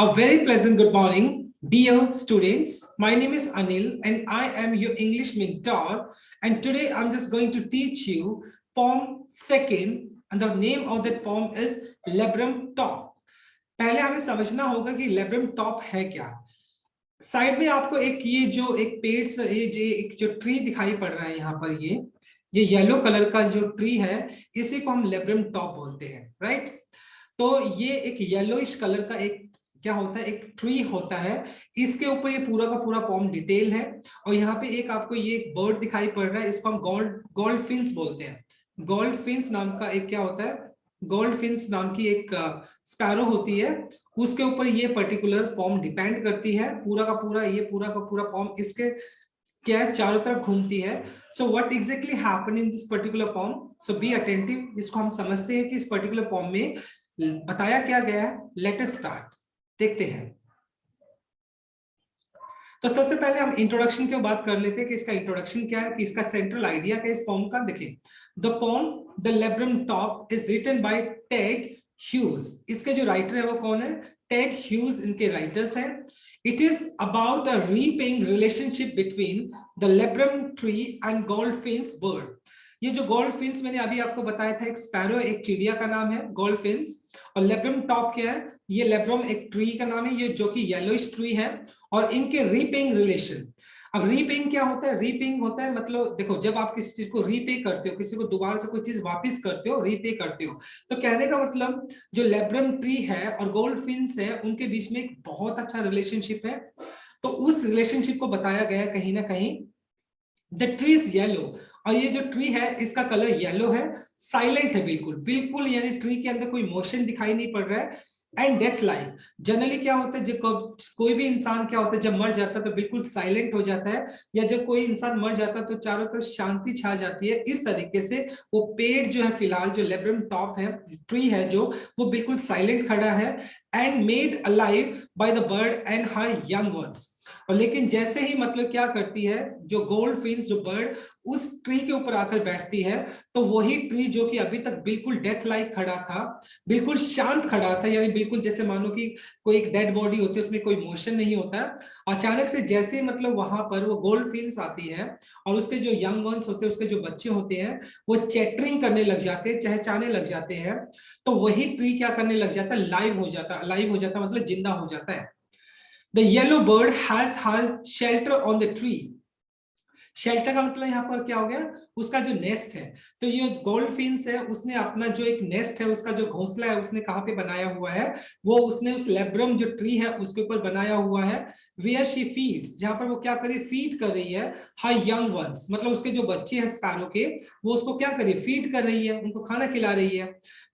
A very pleasant good morning, dear students. My name is Anil and I am your English mentor. And today I'm just going to teach you poem second, and the name of that poem is Labrum Top. पहले हमें समझना होगा कि labrum top है क्या। Side में आपको एक पेड़ से एक जो ट्री दिखाई पड़ रहा है यहाँ पर, ये येलो कलर का जो ट्री है, इसी को हम लेब्रम टॉप बोलते हैं, राइट। तो ये एक येलोइश कलर का एक क्या होता है, एक ट्री होता है। इसके ऊपर ये पूरा का पूरा पॉम डिटेल है। और यहाँ पे एक आपको ये एक बर्ड दिखाई पड़ रहा है, इसको हम गोल्ड फिन्स बोलते हैं। गोल्ड फिन्स नाम का एक क्या होता है, गोल्ड फिन्स नाम की एक स्पैरो होती है, उसके ऊपर ये पर्टिकुलर पॉम डिपेंड करती है। पूरा का पूरा पॉम इसके क्या है, चारों तरफ घूमती है। So what exactly happen in this particular poem, so be attentive. इसको हम समझते हैं कि इस पर्टिकुलर पॉम में बताया क्या गया है। लेट अस स्टार्ट, देखते हैं। तो सबसे पहले हम इंट्रोडक्शन की बात कर लेते हैं कि इसका इंट्रोडक्शन क्या है, कि इसका सेंट्रल आइडिया क्या है इस पॉम का। देखिए, the poem the laburnum top is written by Ted Hughes. इसके जो राइटर है वो कौन है, टेड ह्यूज इनके राइटर्स हैं। It is about a repaying relationship between the laburnum tree and goldfinch bird. ये जो गोल्डफिन्स मैंने अभी आपको बताया था, एक स्पैरो एक चिड़िया का नाम है गोल्डफिन्स, और लेब्रम टॉप क्या है, ये लेब्रम एक ट्री का नाम है, ये जो कि येलोइश ट्री है। और इनके रीपेइंग रिलेशन, अब रीपेइंग क्या होता है, रीपेइंग होता है मतलब देखो, जब आप किसी चीज को रीपे करते हो, किसी को दोबारा से कोई चीज वापस करते हो, रीपे करते हो, तो कहने का मतलब जो लेब्रम ट्री है और गोल्डफिन्स है उनके बीच में एक बहुत अच्छा रिलेशनशिप है। तो उस रिलेशनशिप को बताया गया है कहीं ना कहीं। द ट्री इज येलो, और ये जो ट्री है इसका कलर येलो है, साइलेंट है, बिल्कुल बिल्कुल, यानी ट्री के अंदर कोई मोशन दिखाई नहीं पड़ रहा है। एंड डेथ लाइक, जनरली क्या होता है, जब कोई भी इंसान क्या होता है जब मर जाता है तो बिल्कुल साइलेंट हो जाता है, या जब कोई इंसान मर जाता है तो चारों तरफ शांति छा जाती है। इस तरीके से वो पेड़ जो है, फिलहाल जो लेब्रम टॉप है, ट्री है जो, वो बिल्कुल साइलेंट खड़ा है। And made alive by the bird and her young ones. और लेकिन जैसे ही मतलब क्या करती है, जो गोल्ड फिन्स जो बर्ड उस ट्री के ऊपर आकर बैठती है, तो वही ट्री जो कि अभी तक बिल्कुल डेथ लाइक खड़ा था, बिल्कुल शांत खड़ा था, यानी बिल्कुल जैसे मानो कि कोई एक डेड बॉडी होती है, उसमें कोई मोशन नहीं होता, अचानक से जैसे ही मतलब वहां पर वो गोल्ड फिन्स आती है और उसके जो यंग वंस होते हैं, उसके जो बच्चे होते हैं, वो चैटरिंग करने लग जाते हैं, चहचहाने लग जाते हैं, तो वही ट्री क्या करने लग जाता है, लाइव हो जाता मतलब जिंदा हो जाता है। The yellow bird has her shelter on the tree. Shelter का मतलब यहाँ पर क्या हो गया, उसका जो नेस्ट है। तो ये गोल्ड फिन्स है, उसने अपना जो एक नेस्ट है, उसका जो घोंसला है, उसने कहाँ पे बनाया हुआ है, वो उसने उस लेब्रम जो ट्री है उसके ऊपर बनाया हुआ है। वेयर शी फीड्स, जहां पर वो क्या कर रही है, फीड कर रही है हर यंग वंस, मतलब उसके जो बच्चे हैं स्पैरो के, वो उसको क्या कर रही है, फीड कर रही है, उनको खाना खिला रही है।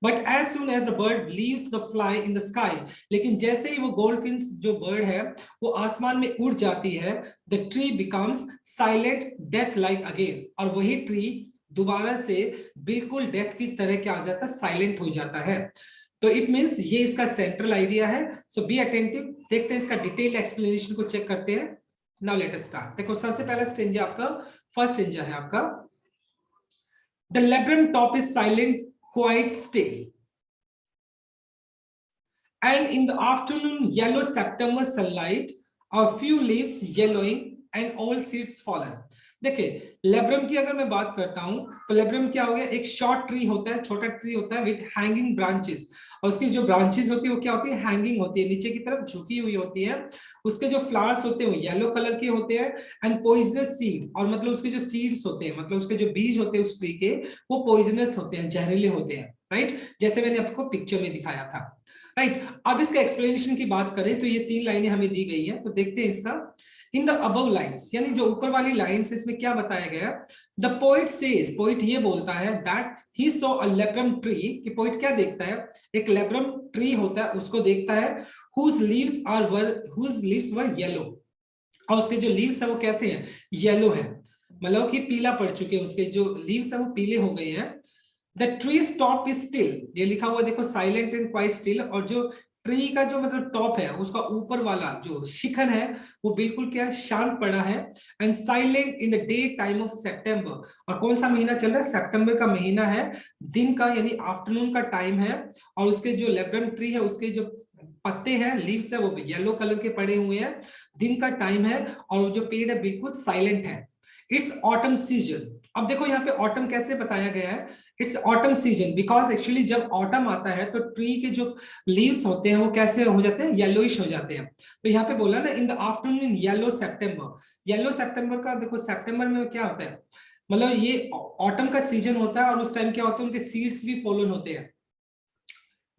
But as soon as the bird leaves the fly in the sky, लेकिन जैसे ही वो गोल्ड फिन्स जो बर्ड है वो आसमान में उड़ जाती है, the tree becomes silent death like again, और वही ट्री दोबारा से बिल्कुल डेथ की तरह क्या हो जाता है, साइलेंट हो जाता है। तो इट मींस ये इसका सेंट्रल आइडिया है। सो बी अटेंटिव, देखते हैं इसका डिटेल एक्सप्लेनेशन को चेक करते हैं। Now let us start. देखो सबसे पहला स्टेंजा आपका, फर्स्ट स्टेंजा है आपका, the laburnum top is silent quite still and in the afternoon yellow September sunlight, a few leaves yellowing and all seeds fallen। देखिए लेब्रम की अगर मैं बात करता हूं तो लेब्रम क्या हो गया, एक शॉर्ट ट्री होता है, छोटा ट्री होता है विद हैंगिंग ब्रांचेस, और उसकी जो ब्रांचेस होती है वो क्या होती है, हैंगिंग होती है, नीचे की तरफ झुकी हुई होती है। उसके जो फ्लावर्स होते हैं वो येलो कलर के होते हैं। एंड पॉइजनस सीड, और मतलब उसके जो सीड्स होते हैं, मतलब उसके जो बीज होते हैं उस ट्री के, वो पॉइजनस होते हैं, जहरीले होते हैं, राइट, जैसे मैंने आपको पिक्चर में दिखाया था, राइट। अब इसका एक्सप्लेनेशन की बात करें तो ये तीन लाइनें हमें दी गई है, तो देखते हैं इसका। इन द अबव लाइन्स, यानी जो ऊपर वाली लाइन्स इसमें क्या बताया गया, द पोइट सेज, पोइट ये बोलता है that he saw a labrum tree, कि पोइट क्या देखता है, एक लेब्रम ट्री होता है उसको देखता है, whose leaves were yellow, और उसके जो लीव्स है वो कैसे हैं, येलो है, मतलब कि पीला पड़ चुके हैं, उसके जो लीव्स है वो पीले हो गए हैं। The tree top is still, ये लिखा हुआ देखो, साइलेंट एंड क्वाइट स्टिल, और जो ट्री का जो मतलब टॉप है, उसका ऊपर वाला जो शिखर है वो बिल्कुल क्या शांत पड़ा है। And silent in the day time of September, और कौन सा महीना चल रहा है, सितंबर का महीना है, दिन का यानी आफ्टरनून का टाइम है, और उसके जो लेब्रम ट्री है उसके जो पत्ते हैं, लीव्स है, वो भी येलो कलर के पड़े हुए हैं, दिन का टाइम है और जो पेड़ है बिल्कुल साइलेंट है। It's autumn season. अब देखो यहाँ पे ऑटम कैसे बताया गया है, it's autumn season because actually जब ऑटम आता है तो ट्री के जो लीव्स होते हैं वो कैसे हो जाते हैं, येलोइश हो जाते हैं। तो यहाँ पे बोला ना in the afternoon in yellow September, yellow September का देखो सितंबर में क्या होता है, मतलब ये ऑटम का सीजन होता है और उस टाइम क्या होता है, उनके सीड्स भी फॉलन होते हैं।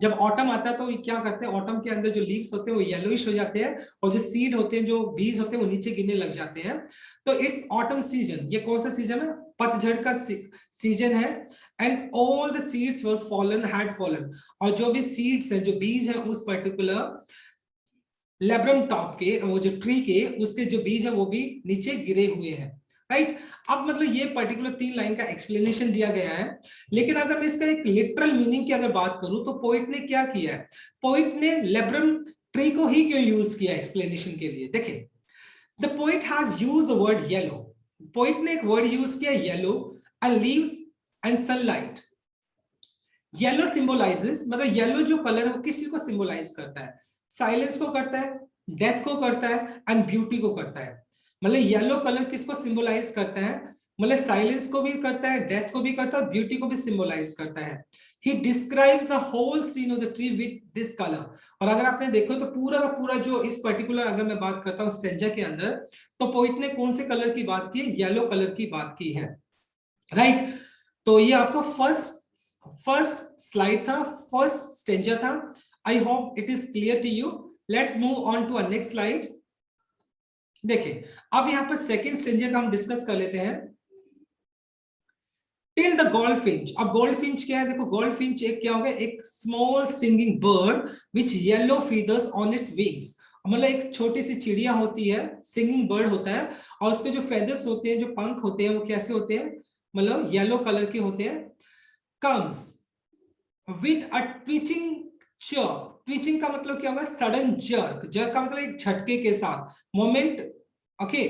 जब ऑटम आता है तो क्या करते हैं, ऑटम के अंदर जो लीव्स होते हैं वो येलोइश हो जाते हैं और जो सीड होते हैं, जो बीज होते हैं, वो नीचे गिरने लग जाते हैं। तो इट्स ऑटम सीजन, ये कौन सा सीजन है, पतझड़ का सीजन है। And all the seeds were fallen, had fallen, और जो भी सीड्स है, जो बीज है उस पर्टिकुलर लेब्रम टॉप के, वो जो ट्री के, उसके जो बीज है वो भी नीचे गिरे हुए हैं, राइट। अब मतलब ये पर्टिकुलर 3 लाइन का एक्सप्लेनेशन दिया गया है, लेकिन अगर मैं इसका एक लिटरल मीनिंग की अगर बात करूं तो पोइट ने क्या किया है, पोइट ने लेब्रम ट्री को ही क्यों यूज किया एक्सप्लेनेशन के लिए, देखिए the poet has used the word yellow, poet ने एक वर्ड यूज किया yellow, and leaves and sunlight. Yellow symbolizes, मतलब येलो जो कलर है वो किसी को सिंबलाइज करता है, साइलेंस को करता है, डेथ को करता है, एंड ब्यूटी को करता है। मतलब येलो कलर किसको सिंबलाइज करता है, मतलब साइलेंस को भी करता है, डेथ को भी करता है, ब्यूटी को भी सिंबलाइज करता है। He describes the whole scene of the tree with this color। और अगर आपने देखो तो पूरा का पूरा जो इस पर्टिकुलर अगर मैं बात करता हूँ स्टेंजा के अंदर, तो पोइट ने कौन से कलर की बात की है, येलो कलर की बात की है, राइट। तो ये आपका फर्स्ट स्लाइड था, फर्स्ट स्टेंजा था। I hope it is clear to you. Let's move on to a next slide. देखिए अब यहां पर सेकंड स्टेंजा का हम डिस्कस कर लेते हैं। Till the goldfinch. अब गोल्डफिंच क्या है, देखो गोल्डफिंच एक क्या होगा, एक small singing bird which yellow feathers on its wings. मतलब एक छोटी सी चिड़िया होती है, सिंगिंग बर्ड होता है, और उसके जो फेदर्स होते हैं, जो पंख होते हैं, वो कैसे होते हैं, मतलब येलो कलर के होते हैं। comes with a twitching chirp। Twitching का मतलब क्या होगा, सडन जर्क, जर्क का मतलब एक झटके के साथ, मोमेंट, ओके,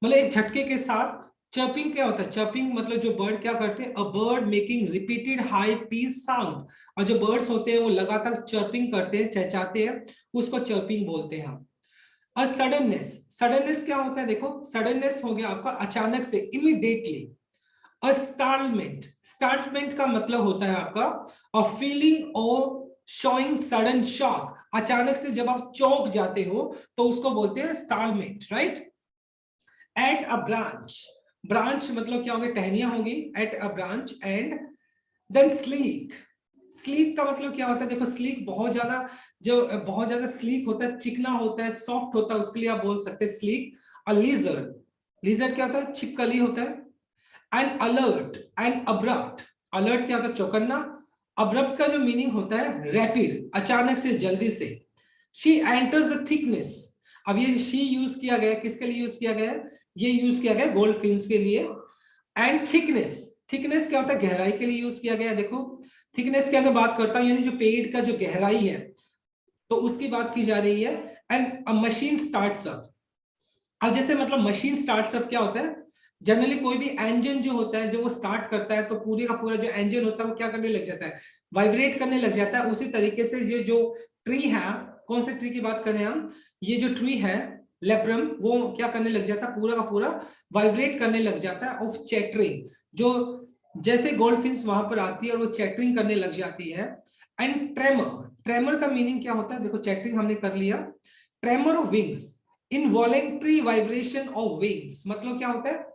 मतलब एक झटके के साथ। चर्पिंग क्या होता है, चर्पिंग मतलब जो बर्ड क्या करते हैं, a bird making repeated high pitch sound, और जो बर्ड्स होते हैं वो लगातार चर्पिंग करते हैं, चहचहाते हैं, उसको चर्पिंग बोलते हैं हम। और सडननेस, सडननेस क्या होता है, देखो सडननेस हो गया आपका अचानक से, इमीडिएटली। और स्टार्टमेंट, स्टार्टमेंट का मतलब होता है आपका अ फीलिंग और शोइंग सडन शॉक, अचानक से जब आप चौंक जाते हो तो उसको बोलते हैं startlement, right. At a branch, branch मतलब क्या होगी, टहनियां होगी, at a branch. And then sleek, sleek का मतलब क्या होता है, देखो स्लीक बहुत ज्यादा, जो बहुत ज्यादा स्लीक होता है, चिकना होता है, सॉफ्ट होता है, उसके लिए आप बोल सकते हैं स्लीक। अ लिजर्ड, लिजर्ड क्या होता है, छिपकली होता है। And alert and abrupt, alert क्या होता है, चौकन्ना। अब्रप्ट का जो मीनिंग होता है रैपिड, अचानक से, जल्दी से। She enters the thickness. अब ये शी यूज किया गया, किसके लिए यूज किया गया, ये यूज किया गया गोल्ड फिन्स के लिए। एंड थिकनेस, थिकनेस क्या होता है, गहराई के लिए यूज किया गया। देखो थिकनेस की अगर बात करता हूं, यानी जो पेड़ का जो गहराई है, तो उसकी बात की जा रही है। And a machine starts up. अब जैसे मतलब मशीन स्टार्ट्स अप क्या होता है, जनरली कोई भी इंजन जो होता है, जब वो स्टार्ट करता है तो पूरे का पूरा जो इंजन होता है वो क्या करने लग जाता है, वाइब्रेट करने लग जाता है। उसी तरीके से ये जो ट्री है, कौन से ट्री की बात करें हम, ये जो ट्री है लेब्रम, वो क्या करने लग जाता है, पूरा का पूरा वाइब्रेट करने लग जाता है ऑफ चैटरिंग। जो जैसे गोल्डफिन्स वहां पर आती है और वो चैटरिंग करने लग जाती है। एंड ट्रेमर, ट्रेमर का मीनिंग क्या होता है, देखो चैटरिंग हमने कर लिया। Tremor of wings, involuntary vibration of wings, मतलब क्या होता है,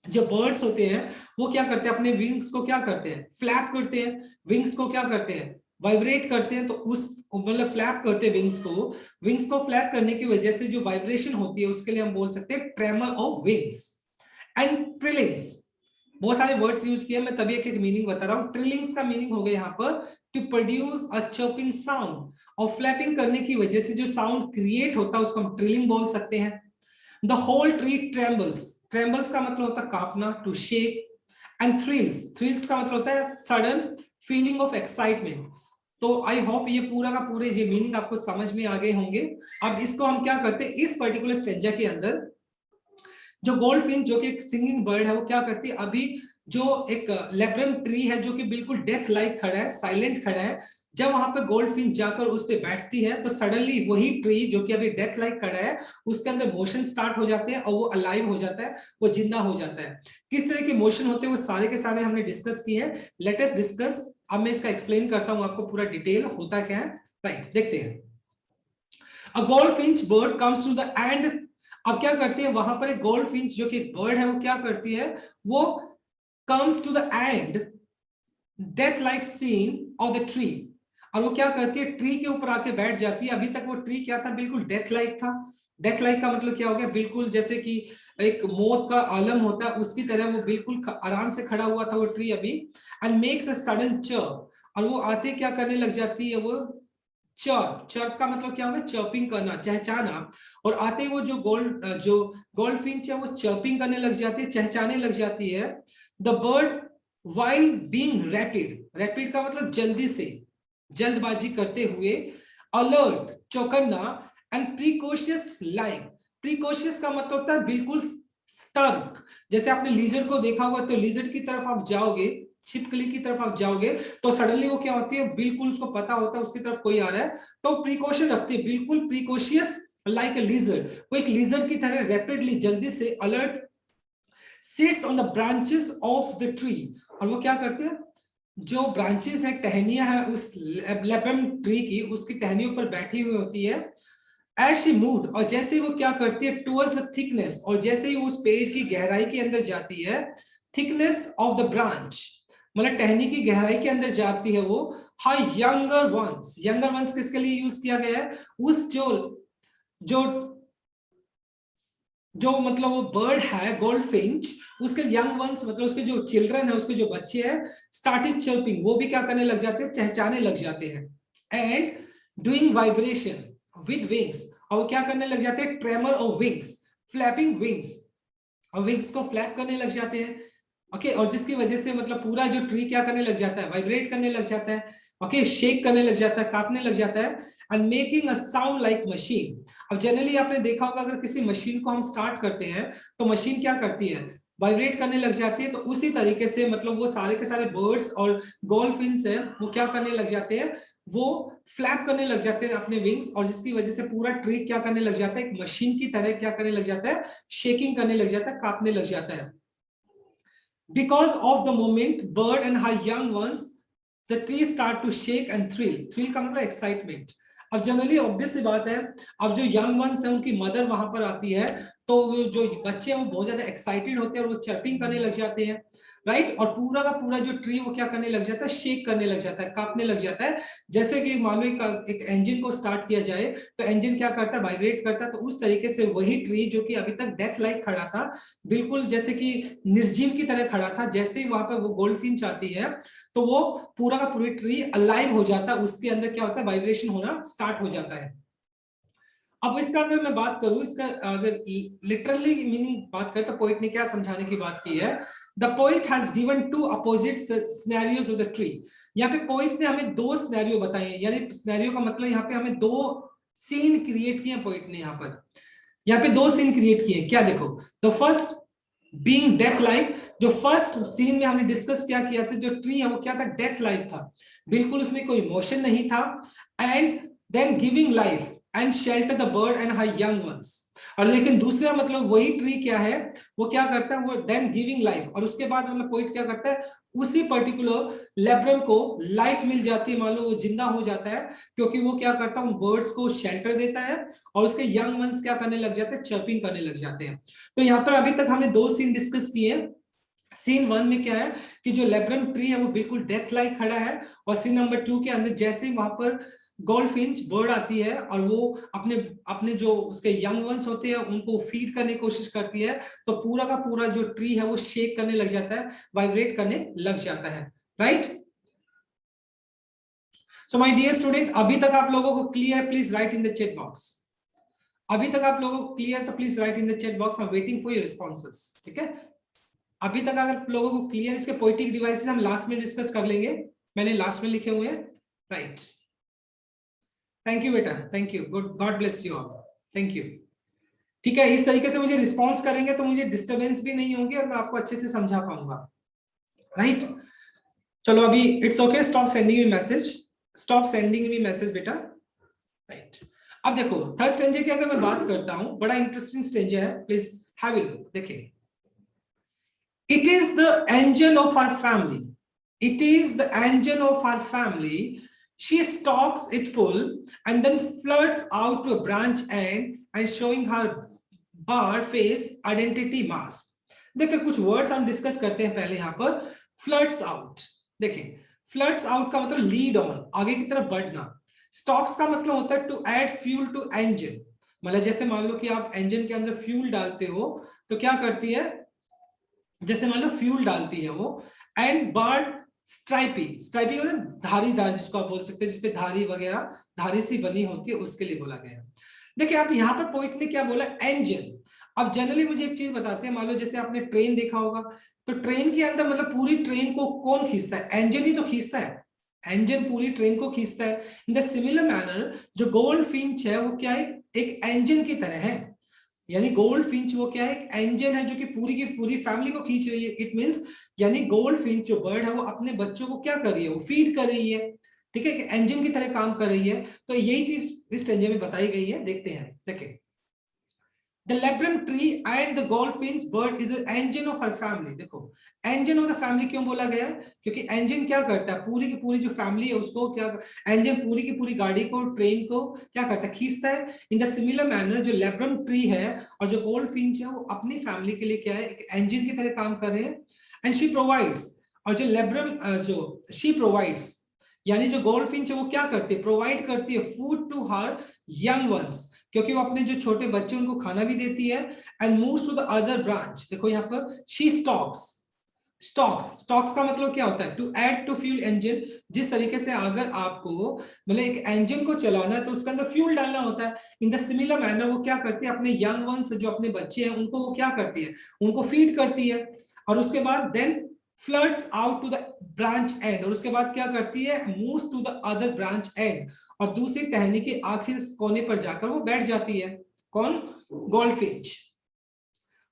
जो बर्ड्स होते हैं वो क्या करते हैं, अपने विंग्स को क्या करते हैं, फ्लैप करते हैं, विंग्स को क्या करते हैं, वाइब्रेट करते हैं। तो उस मतलब फ्लैप करते हैं विंग्स को, विंग्स को फ्लैप करने की वजह से जो वाइब्रेशन होती है उसके लिए हम बोल सकते हैं tremor of wings. And trillings, बहुत सारे वर्ड्स यूज किए, मैं तभी एक एक मीनिंग बता रहा हूं। ट्रिलिंग्स का मीनिंग हो गया यहाँ पर to produce a chirping sound, और फ्लैपिंग करने की वजह से जो साउंड क्रिएट होता है उसको हम ट्रिलिंग बोल सकते हैं। The whole tree trembles, trembles का मतलब होता है कांपना, to shake. And thrills, thrills का मतलब होता है सडन फीलिंग ऑफ एक्साइटमेंट। तो आई होप ये पूरा का पूरे ये मीनिंग आपको समझ में आ गए होंगे। अब इसको हम क्या करते हैं, इस पर्टिकुलर स्टेंजा के अंदर जो गोल्डफिन जो कि एक सिंगिंग बर्ड है, वो क्या करती है, अभी जो एक लेब्रम ट्री है जो कि बिल्कुल डेथ लाइक खड़ा है, साइलेंट खड़ा है, जब वहां पे गोल्डफिंच जाकर उस पे बैठती है तो सडनली वही ट्री जो कि अभी डेथ लाइक खड़ा है उसके अंदर मोशन स्टार्ट हो जाते हैं और वो अलाइव हो जाता है, वो जिंदा हो जाता है। किस तरह के मोशन होते हैं वो सारे के सारे हमने डिस्कस किए हैं। Let us discuss. अब मैं इसका एक्सप्लेन करता हूं आपको पूरा डिटेल होता क्या है। राइट, देखते हैं। A goldfinch bird comes to the end. अब क्या करती है वहां पर एक गोल्डफिंच जो कि बर्ड है वो क्या करती है, वो comes to the end death like scene of the tree। और वो क्या करती है, ट्री के ऊपर आके बैठ जाती है। अभी तक वो ट्री क्या था, बिल्कुल डेथ लाइक था। डेथ लाइक का मतलब क्या हो गया, बिल्कुल जैसे कि एक मौत का आलम होता है उसकी तरह वो बिल्कुल आराम से खड़ा हुआ था वो ट्री अभी। And makes a sudden chirp. और वो आते क्या करने लग जाती है, वो चर्प। चर्प का मतलब क्या होगा, चर्पिंग करना, चहचाना। और आते वो जो गोल्ड फिंच है वो चर्पिंग करने लग जाती है, चहचाने लग जाती है। The bird while being rapid, rapid का मतलब जल्दी से, जल्दबाजी करते हुए, अलर्ट चौकन्ना, एंड प्रिकॉशियस लाइक। प्रिकॉशियस का मतलब होता है बिल्कुल सतर्क। जैसे आपने लीजर को देखा होगा तो लीजर की तरफ आप जाओगे, छिपकली की तरफ आप जाओगे तो सडनली वो क्या होती है, बिल्कुल उसको पता होता है उसकी तरफ कोई आ रहा है तो प्रिकॉशन रखती है, बिल्कुल प्रिकॉशियस लाइक ए लीजर। वो एक लीजर की तरह रैपिडली जल्दी से alert sits on the branches of the tree. और वो क्या करते हैं, जो ब्रांचेस है, टहनियां है उस लेब्रम ट्री की, उसकी टहनियों पर बैठी हुई होती है। एज शी मूव्ड, और जैसे ही वो क्या करती है टुवर्ड्स द थिकनेस, और जैसे ही उस पेड़ की गहराई के अंदर जाती है, थिकनेस ऑफ द ब्रांच मतलब टहनी की गहराई के अंदर जाती है वो, how younger once, younger once किसके लिए यूज किया गया है, उस जो जो जो मतलब वो बर्ड है गोल्ड फिंच, उसके यंग वंस मतलब उसके जो चिल्ड्रन है, उसके जो बच्चे हैं, स्टार्टिंग चर्पिंग, वो भी क्या करने लग जाते हैं, चहचाने लग जाते हैं। And doing vibration with wings, और वो क्या करने लग जाते हैं, tremor of wings, flapping wings, और विंग्स को फ्लैप करने लग जाते हैं। ओके, और जिसकी वजह से मतलब पूरा जो ट्री क्या करने लग जाता है, वाइब्रेट करने लग जाता है। ओके, शेक करने लग जाता है, कांपने लग जाता है। And making a sound like machine. अब जनरली आपने देखा होगा अगर किसी मशीन को हम स्टार्ट करते हैं तो मशीन क्या करती है, वाइब्रेट करने लग जाती है। तो उसी तरीके से मतलब वो सारे के सारे बर्ड्स और गोल्डफिन्स है वो क्या करने लग जाते हैं, वो फ्लैप करने लग जाते हैं अपने विंग्स, और जिसकी वजह से पूरा ट्री क्या करने लग जाता है, एक मशीन की तरह क्या करने लग जाता है, शेकिंग करने लग जाता है, कांपने लग जाता है। Because of the moment, bird and her young ones, the trees start to shake and thrill. Thrill का मतलब excitement. अब जनरली ऑब्वियस सी बात है, अब जो यंग वंस है उनकी मदर वहां पर आती है तो वो जो बच्चे हैं वो बहुत ज्यादा एक्साइटेड होते हैं और वो चर्पिंग करने लग जाते हैं। राइट, और पूरा का पूरा जो ट्री वो क्या करने लग जाता है, शेक करने लग जाता है, कांपने लग जाता है। जैसे कि मान लो एक इंजन को स्टार्ट किया जाए तो इंजन क्या करता है, वाइब्रेट करता है। तो उस तरीके से वही ट्री जो कि अभी तक डेथ लाइक खड़ा था, बिल्कुल जैसे कि निर्जीव की तरह खड़ा था, जैसे ही वहां पर वो गोल्डफिंच आती है तो वो पूरा का पूरी ट्री अलाइव हो जाता है, उसके अंदर क्या होता है, वाइब्रेशन होना स्टार्ट हो जाता है। अब इसका अगर मैं बात करूं, इसका अगर लिटरली मीनिंग बात करें तो पोइट ने क्या समझाने की बात की है, the poet has given two opposite scenarios of the tree. यहाँ पे पोइट ने हमें दो सिनेरियो बताए हैं, यानी सिनेरियो का मतलब यहाँ पे हमें दो सीन क्रिएट किए पोइट ने। यहाँ पे दो सीन क्रिएट किए, क्या देखो, the first being death like. जो फर्स्ट सीन में हमने डिस्कस क्या किया था, जो ट्री है वो क्या था, डेथ लाइक था, बिल्कुल उसमें कोई इमोशन नहीं था। And then giving life and shelter the bird and her young ones. और लेकिन दूसरा मतलब वही ट्री क्या है, वो क्या करता है, वो देन गिविंग लाइफ, और उसके बाद मतलब पोइट क्या करता है, उसी पर्टिकुलर लेब्रम को लाइफ मिल जाती है, मान लो वो जिंदा हो जाता है, क्योंकि वो क्या करता है, उन बर्ड्स को शेल्टर देता है और उसके यंग वंस क्या करने लग जाते हैं, चर्पिंग करने लग जाते हैं। तो यहाँ पर अभी तक हमने दो सीन डिस्कस किए। सीन वन में क्या है कि जो लेब्रम ट्री है वो बिल्कुल डेथ लाइक खड़ा है, और सीन नंबर टू के अंदर जैसे ही वहां पर गोल्डफिंच बर्ड आती है और वो अपने अपने जो उसके यंग वंस होते हैं उनको फीड करने की कोशिश करती है, तो पूरा का पूरा जो ट्री है वो शेक करने लग जाता है, वाइब्रेट करने लग जाता है। Right, so my dear student, अभी तक आप लोगों को clear, please write in the chat box. अभी तक आप लोगों को क्लियर तो please write in the chat box, I am waiting for your responses. ठीक है, अभी तक अगर लोगों को क्लियर, इसके पोएटिक डिवाइसेस हम लास्ट में डिस्कस कर लेंगे, मैंने लास्ट में लिखे हुए हैं। राइट, थैंक यू बेटा, thank you, good, God bless you all, thank you. ठीक है, इस तरीके से मुझे रिस्पॉन्स करेंगे तो मुझे डिस्टर्बेंस भी नहीं होगी और मैं आपको अच्छे से समझा पाऊंगा। राइट। चलो अभी it's okay, stop sending me message, stop sending me message बेटा। राइट, अब देखो थर्ड स्टेंजा की अगर मैं बात करता हूं, बड़ा इंटरेस्टिंग स्टेंजा है, प्लीज हैव अ लुक। देखिए, it is the engine of our family, it is the engine of our family, she stalks it full and then flirts out to a branch end and showing her bar face identity mask। देखिए कुछ words हम discuss करते हैं पहले यहां पर। Flirts out, देखिए flirts out का मतलब लीड ऑन, आगे की तरफ बढ़ना। स्टॉक्स का मतलब होता है to add fuel to engine, मतलब जैसे मान लो कि आप इंजन के अंदर फ्यूल डालते हो तो क्या करती है, जैसे मान लो फ्यूल डालती है वो। एंड बर्ड स्ट्राइपी, स्ट्राइपी मतलब धारीदार जिसको आप बोल सकते हैं, जिसपे धारी वगैरह धारी सी बनी होती है, उसके लिए बोला गया। देखिए आप यहाँ पर पोइट ने क्या बोला, इंजन। अब जनरली मुझे एक चीज बताते हैं, मान लो जैसे आपने ट्रेन देखा होगा, तो ट्रेन के अंदर मतलब पूरी ट्रेन को कौन खींचता है, इंजन ही तो खींचता है, इंजन पूरी ट्रेन को खींचता है। इन द सिमिलर मैनर जो गोल्ड फिंच है वो क्या है, एक इंजन की तरह है। यानी गोल्ड फिंच वो क्या है, एक इंजन है जो कि पूरी की पूरी फैमिली को खींच रही है। इट मींस यानी गोल्ड फिंच जो बर्ड है वो अपने बच्चों को क्या कर रही है, वो फीड कर रही है, ठीक है, इंजन की तरह काम कर रही है। तो यही चीज इस स्टेंजा में बताई गई है, देखते हैं। देखिए, The labrum tree and the goldfinch bird is the engine of her family। देखो engine of the family क्यों बोला गया, क्योंकि engine क्या करता है, पूरी की पूरी जो फैमिली है उसको क्या, engine पूरी की पूरी गाड़ी को, ट्रेन को क्या करता है, खींचता है। इन द सिमिलर मैनर जो labrum ट्री है और जो goldfinch है वो अपनी फैमिली के लिए क्या है, एक engine की तरह काम कर रहे हैं। एंड शी प्रोवाइड्स, और जो labrum जो शी प्रोवाइड्स, यानी जो गोल्डफिंच है वो क्या करती है, प्रोवाइड करती है food to her young ones, क्योंकि वो अपने जो छोटे बच्चे उनको खाना भी देती है। And moves to the other branch, देखो यहाँ पर शी स्टॉक्स, स्टॉक्स, स्टॉक्स का मतलब क्या होता है, to add to fuel engine. जिस तरीके से अगर आपको मतलब एक इंजन को चलाना है तो उसके अंदर फ्यूल डालना होता है, इन द सिमिलर मैनर वो क्या करती है, अपने यंग वंस जो अपने बच्चे हैं उनको वो क्या करती है, उनको फीड करती है। और उसके बाद then floods out to the branch and, और उसके बाद क्या करती है, moves to the other branch and, और दूसरी टहनी के आखिर कोने पर जाकर वो बैठ जाती है। कौन, goldfinch.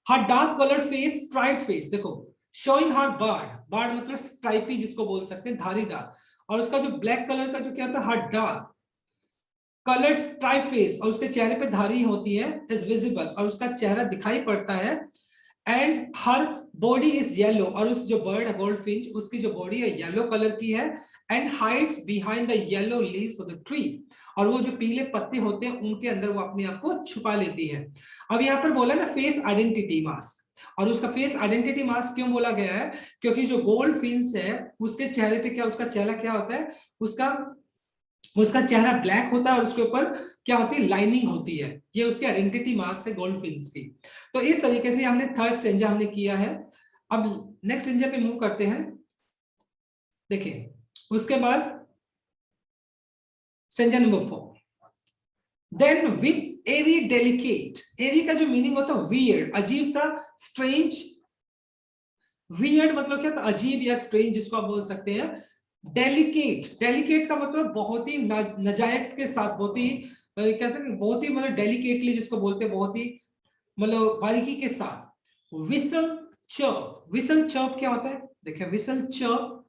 Her dark coloured face, striped face, देखो शोइंग हर बार्ड, बार्ड मतलब स्ट्राइपी जिसको बोल सकते हैं, धारीदार। और उसका जो ब्लैक कलर का जो क्या होता है, हर डार्क कलर्ड स्ट्राइप फेस, और उसके चेहरे पे धारी होती है, इज विजिबल, और उसका चेहरा दिखाई पड़ता है। And her body is yellow, और उस जो बर्ड है गोल्डफिंच उसकी जो बॉडी है येलो कलर की है। And hides behind the yellow leaves of the tree, और वो जो पीले पत्ते होते हैं उनके अंदर वो अपने आप को छुपा लेती है। अब यहाँ पर बोला ना फेस आइडेंटिटी मास्क, और उसका फेस आइडेंटिटी मास्क क्यों बोला गया है, क्योंकि जो गोल्ड फिंच है उसके चेहरे पे क्या, उसका चेहरा क्या होता है, उसका उसका चेहरा ब्लैक होता है और उसके ऊपर क्या होती है, लाइनिंग होती है। ये उसकी आइडेंटिटी मास्क है गोल्ड फिंच की। तो इस तरीके से हमने थर्ड स्टेंजा हमने किया है। अब नेक्स्ट स्टेंजा पे मूव करते हैं। देखिए उसके बाद stanza number 4, then with eerie delicate, eerie का जो मीनिंग होता है वियर्ड, अजीब सा, स्ट्रेंज। वियर्ड मतलब क्या था, अजीब या स्ट्रेंज जिसको आप बोल सकते हैं। डेलिकेट, डेलिकेट का मतलब बहुत ही नजायत के साथ, बहुत ही कहते हैं बहुत ही मतलब डेलिकेटली जिसको बोलते हैं, बहुत ही मतलब बारीकी के साथ। विसल चर्प, विसल चर्प क्या होता है, देखिए विसल चर्प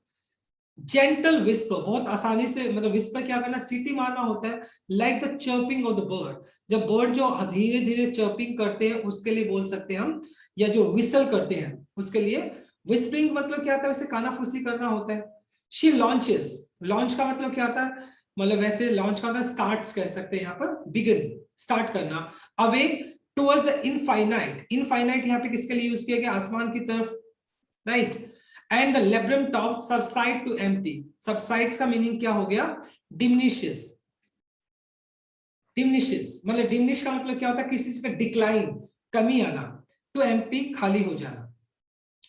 जेंटल विस्पर, बहुत आसानी से मतलब विस्पर क्या करना, सीटी मारना होता है। Like the chirping of the bird, जब बर्ड जो धीरे धीरे चर्पिंग करते हैं उसके लिए बोल सकते हैं हम, या जो विसल करते हैं उसके लिए। विस्परिंग मतलब क्या होता है, वैसे कानाफूसी करना होता है। शी लॉन्चेस, लॉन्च का मतलब क्या होता है, मतलब वैसे लॉन्च का मतलब स्टार्ट्स कह सकते हैं यहाँ पर, बिगिन स्टार्ट करना। Away towards the infinite, infinite यहाँ पे किसके लिए यूज किया गया, आसमान की तरफ, right. And the laburnum top subside to empty, subsides का मीनिंग क्या हो गया, डिमिनिशेस, डिमिनिशेस मतलब डिमिनिश का मतलब क्या होता है, किसी चीज का डिक्लाइन, कमी आना। टू एम्प्टी खाली हो जाना।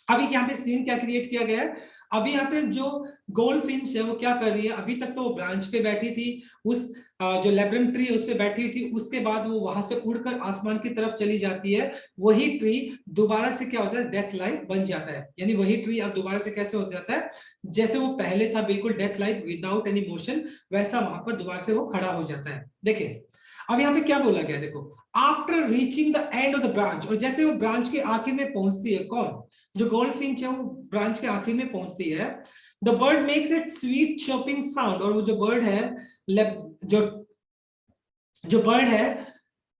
अभी यहाँ पे सीन क्या क्रिएट किया गया है, अभी यहाँ पे जो गोल्ड फिंच है वो क्या कर रही है, अभी तक तो वो ब्रांच पे बैठी थी, उस जो लेब्रम ट्री उस पे बैठी हुई थी, उसके बाद वो वहां से उड़कर आसमान की तरफ चली जाती है। वही ट्री दोबारा से क्या होता है, डेथ लाइक बन जाता है। यानी वही ट्री अब दोबारा से कैसे हो जाता है, जैसे वो पहले था बिल्कुल death like without any motion, वैसा वहां पर दोबारा से वो खड़ा हो जाता है। देखिए अब यहाँ पे क्या बोला गया, देखो after reaching the end of the branch, और जैसे वो ब्रांच के आखिर में पहुंचती है, कौन, जो गोल्डफिंच है वो ब्रांच के आखिर में पहुंचती है, the bird makes it sweet chirping sound, और वो जो बर्ड है, जो बर्ड है,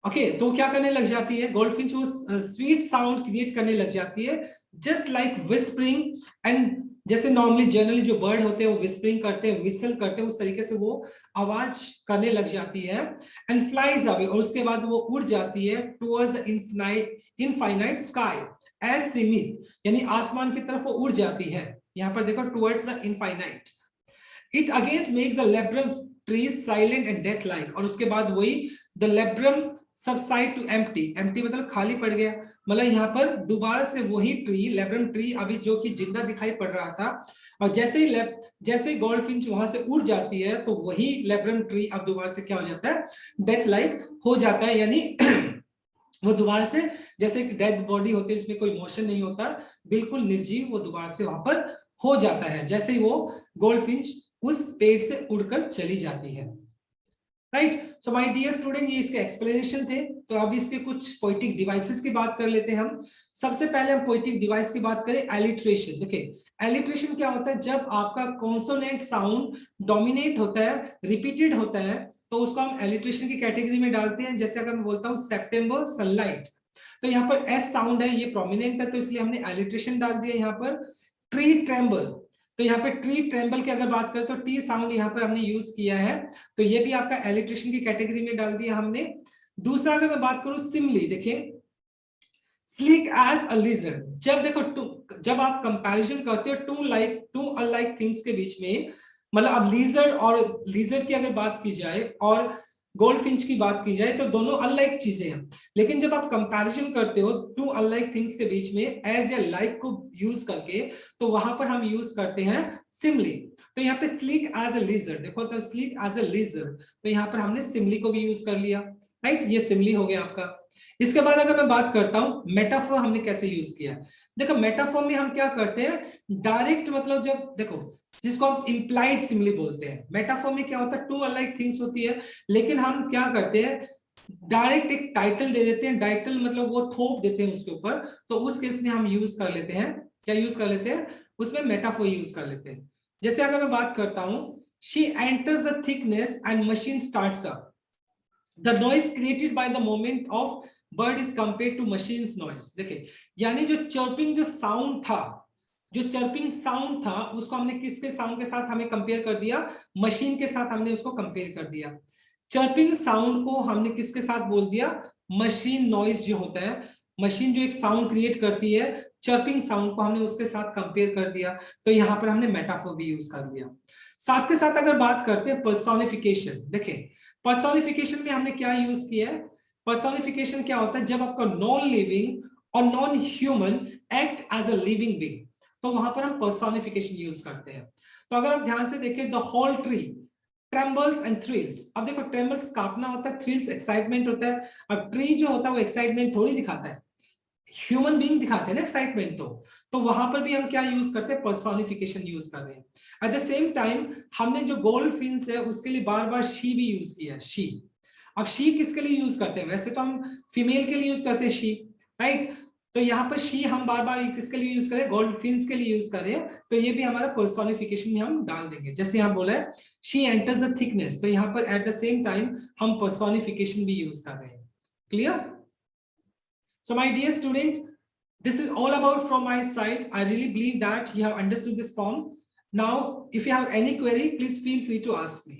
ओके, तो क्या करने लग जाती है, गोल्डफिंच वो स्वीट साउंड क्रिएट करने लग जाती है, जस्ट लाइक विस्परिंग, एंड जैसे नॉर्मली जनरली जो बर्ड होते हैं वो विस्परिंग करते हैं, विसल करते हैं, उस तरीके से वो आवाज करने लग जाती है, एंड फ्लाइज अवे, और उसके बाद वो उड़ जाती है टुवर्ड्स इनफाइनाइट स्काई एज सीमित, यानी आसमान की तरफ वो उड़ जाती है, यहाँ पर देखो towards the infinite, it against makes the laburnum trees silent and death like, और उसके बाद वही the laburnum subside to empty, empty मतलब खाली पड़ गया, मतलब यहाँ पर दोबारा से वही ट्री, लेब्रम ट्री अभी जो कि जिंदा दिखाई पड़ रहा था, और जैसे ही गोल्डफिंच वहां से उड़ जाती है तो वही लेब्रम ट्री अब दोबारा से क्या हो जाता है, डेथ लाइक हो जाता है, यानी वो दोबारा से जैसे एक डेड बॉडी होती है उसमें कोई मोशन नहीं होता, बिल्कुल निर्जीव वो दोबारा से वहां पर हो जाता है, जैसे ही वो गोल्डफिंच उस पेड़ से उड़कर चली जाती है। Right, so my dear student, ये इसके एक्सप्लेनेशन थे। तो अब इसके कुछ पोएटिक डिवाइसेस की बात कर लेते हैं हम। सबसे पहले हम पोएटिक डिवाइस की बात करें, एलिट्रेशन। देखिए एलिट्रेशन क्या होता है, जब आपका कॉन्सोनेंट साउंड डोमिनेट होता है, रिपीटेड होता है, तो उसको हम एलिट्रेशन की कैटेगरी में डालते हैं। जैसे अगर मैं बोलता हूँ सितंबर सनलाइट, तो यहाँ पर एस साउंड है, ये प्रोमिनेंट है, तो इसलिए हमने एलिट्रेशन डाल दिया। यहाँ पर ट्री ट्रेम्बल, तो यहाँ पे ट्री ट्रेम्बल की अगर बात करें तो टी साउंड यहाँ पर हमने यूज किया है, तो ये भी आपका एलिट्रेशन की कैटेगरी में डाल दिया हमने। दूसरा अगर मैं बात करूं सिमली, देखिए स्लीक एज अ लिजर्ड, जब देखो जब आप कंपैरिजन करते हो टू अनलाइक थिंग्स के बीच में, मतलब अब लीजर्ड और लीजर्ड की अगर बात की जाए और गोल्डफिंच की बात की जाए तो दोनों अनलाइक चीजें हैं, लेकिन जब आप कंपैरिजन करते हो टू अनलाइक थिंग्स के बीच में एज या लाइक को यूज करके, तो वहां पर हम यूज करते हैं सिमली। तो यहाँ पे स्लीक एज अ लिजर्ड, देखो तो स्लीक एज अ लिजर्ड, तो यहाँ पर हमने सिमली को भी यूज कर लिया। राइट, ये सिमली हो गया आपका। इसके बाद अगर मैं बात करता हूं मेटाफोर हमने कैसे यूज किया, देखो मेटाफोर में हम क्या करते हैं, डायरेक्ट मतलब जब देखो जिसको हम इंप्लाइड सिमली बोलते हैं, मेटाफोर में क्या होता है टू अलाइक थिंग्स होती है, लेकिन हम क्या करते हैं डायरेक्ट एक टाइटल दे देते हैं, टाइटल मतलब वो थोप देते हैं उसके ऊपर, तो उस केस में हम यूज कर लेते हैं, क्या यूज कर लेते हैं उसमें मेटाफोर यूज कर लेते हैं। जैसे अगर मैं बात करता हूं, she enters the thickness and machine starts up, the noise created by the moment of bird is compare to machine's noise. देखिए यानी जो चर्पिंग जो साउंड था, जो चर्पिंग साउंड था उसको हमने किसके साउंड के साथ हमें कंपेयर कर दिया, मशीन के साथ हमने उसको कंपेयर कर दिया। चर्पिंग साउंड को हमने किसके साथ बोल दिया, मशीन नॉइज जो होता है, मशीन जो एक साउंड क्रिएट करती है, चर्पिंग साउंड को हमने उसके साथ कंपेयर कर दिया, तो यहां पर हमने मेटाफोर भी यूज कर लिया। साथ के साथ अगर बात करते हैं पर्सोनिफिकेशन, देखिए पर्सोनिफिकेशन में हमने क्या यूज किया है, पर्सोनिफिकेशन क्या होता है जब आपका नॉन लिविंग और non human act as a living being, तो वहां पर हम पर्सोनिफिकेशन यूज करते हैं। तो अगर आप ध्यान से देखें, the whole tree trembles and thrills, अब देखो ट्रेम्बल्स कांपना होता है, थ्रिल्स एक्साइटमेंट होता है, अब ट्री जो होता है वो एक्साइटमेंट थोड़ी दिखाता है, ह्यूमन बीइंग दिखाते हैं ना एक्साइटमेंट, तो वहां पर भी हम क्या यूज करते हैं, पर्सोनिफिकेशन यूज कर रहे हैं। एट द सेम टाइम हमने जो गोल्ड फिन्स है उसके लिए बार बार शी भी यूज किया, शी। अब शी किसके लिए यूज करते हैं, वैसे तो हम फीमेल के लिए यूज करते हैं शी, राइट, तो यहाँ पर शी हम बार बार किसके लिए यूज करें, गोल्ड फिन्स के लिए यूज करें, तो ये भी हमारा पर्सोनिफिकेशन में हम डाल देंगे। जैसे यहाँ बोला है शी एंटर्स द थिकनेस, तो यहाँ पर एट द सेम टाइम हम पर्सोनिफिकेशन भी यूज कर रहे हैं। Clear? So my dear student, this is all about from my side. I really believe that you have understood this poem. Now, if you have any query, please feel free to ask me.